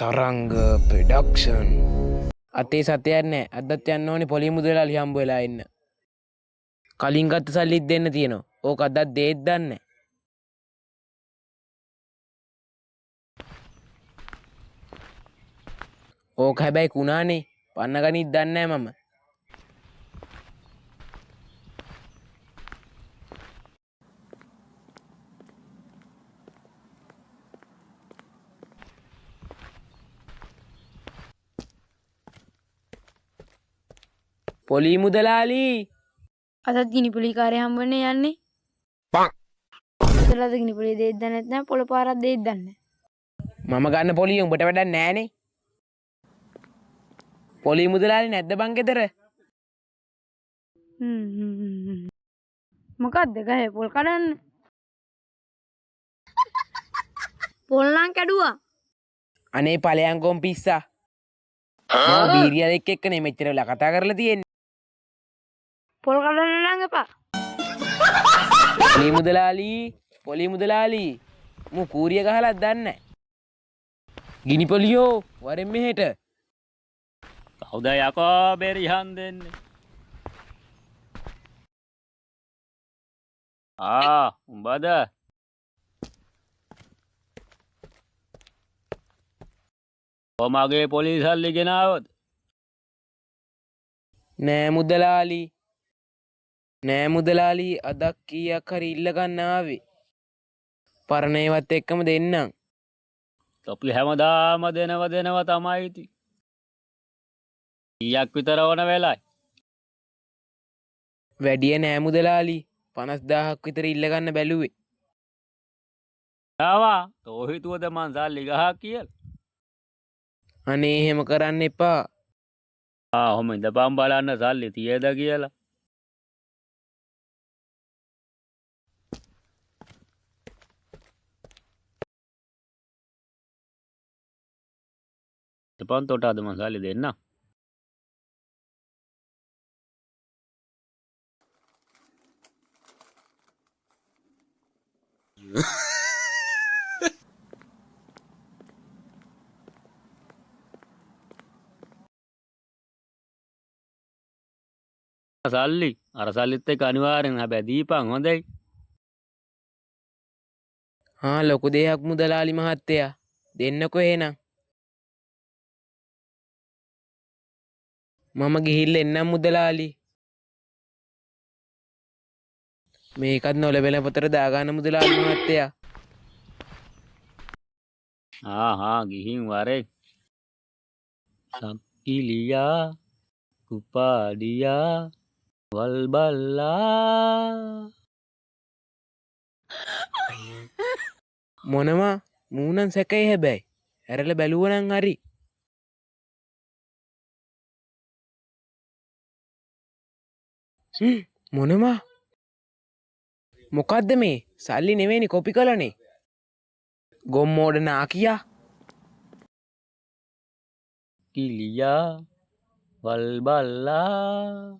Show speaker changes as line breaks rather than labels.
තරංග ප්‍රඩක්ෂන් අතේ සතයන්න අදත් යන්න ඕනි පොලි මුදලාලි හම්බ වෙලා එන්න. කලින් ගත්ත සල්ලිත් දෙන්න තියෙනවා. ඕක අදත් දේත් දන්න. ඕක හැබැයි කුණානේ පන්න ගනිත් දන්නෑ මම. පොලි මුදලාලි
අදත් ගිනිපුලි කාර්ය හම්බවෙන්න යන්නේ. අදලද ගිනිපුලි දෙයිද නැත්නම් පොළ පාරක් දෙයිද දන්නේ.
මම ගන්න පොලි උඹට වැඩක් නෑනේ. පොලි මුදලාලි නැද්ද බං ගෙදර?
මොකක්ද ගහේ පොල් කඩන්න? පොල් නම් කැඩුවා.
අනේ ඵලයන් ගොම් පිස්සා. මම බීරියා එක්ක එක්කනේ මෙච්චර වෙලා කතා කරලා තියෙන්නේ.
පොල් කඩන්න නම් එපා.
පොලි මුදලාලි මු කූරිය ගහලත් දන්නේ. ගිනි පොලියෝ වරෙන් මෙහෙට.
කවුද යකෝ බෙරිහන් දෙන්නේ? උඹද? ඔමගේ පොලිස් සල්ලි ගෙනාවද?
නෑ මුදලාලි අදක් කීයක් හරි ඉල්ල ගන්න ආවේ. පරණ ඒවත් එක්කම දෙන්නම්.
අපි හැමදාම දෙනව තමයි ඉතින්. කීයක් විතර ඕන වෙලයි?
වැඩිය නෑ මුදලාලි 50000ක් විතර ඉල්ල ගන්න බැලුවේ.
ආවා තෝ හිතුවද මං සල්ලි ගහක් කියලා?
අනේ එහෙම කරන්න එපා.
ඔහොම ඉඳපන් බලන්න සල්ලි තියද කියලා. ඉඳපන් තොට අද මං සල්ලි දෙන්න. සල්ලි අර සල්ලිත් එක්ක අනිවාර්යෙන් හැබැයි දීපන් හොඳයි.
ලොකු දෙයක් මුදලාලි මහත්තයා දෙන්නකො එහෙනම්. මම ගිහිල්ලා එන්නම් මුදලාලි. මේකත් නොලබෙන පොතට දාගන්න මුදලාලි මහත්තයා.
ගිහින් වරේ. සක්කිලියා කුපාඩියා වල්බල්ලා
මොනවා මූනන් සැකයි හැබැයි ඇරල බැලුවනං හරි. මොනවා මොකක්ද මේ සල්ලි නෙවෙයිනි කොපි කළනේ. ගොම්මෝඩ නාකියා.
කිලියා වල්බල්ලා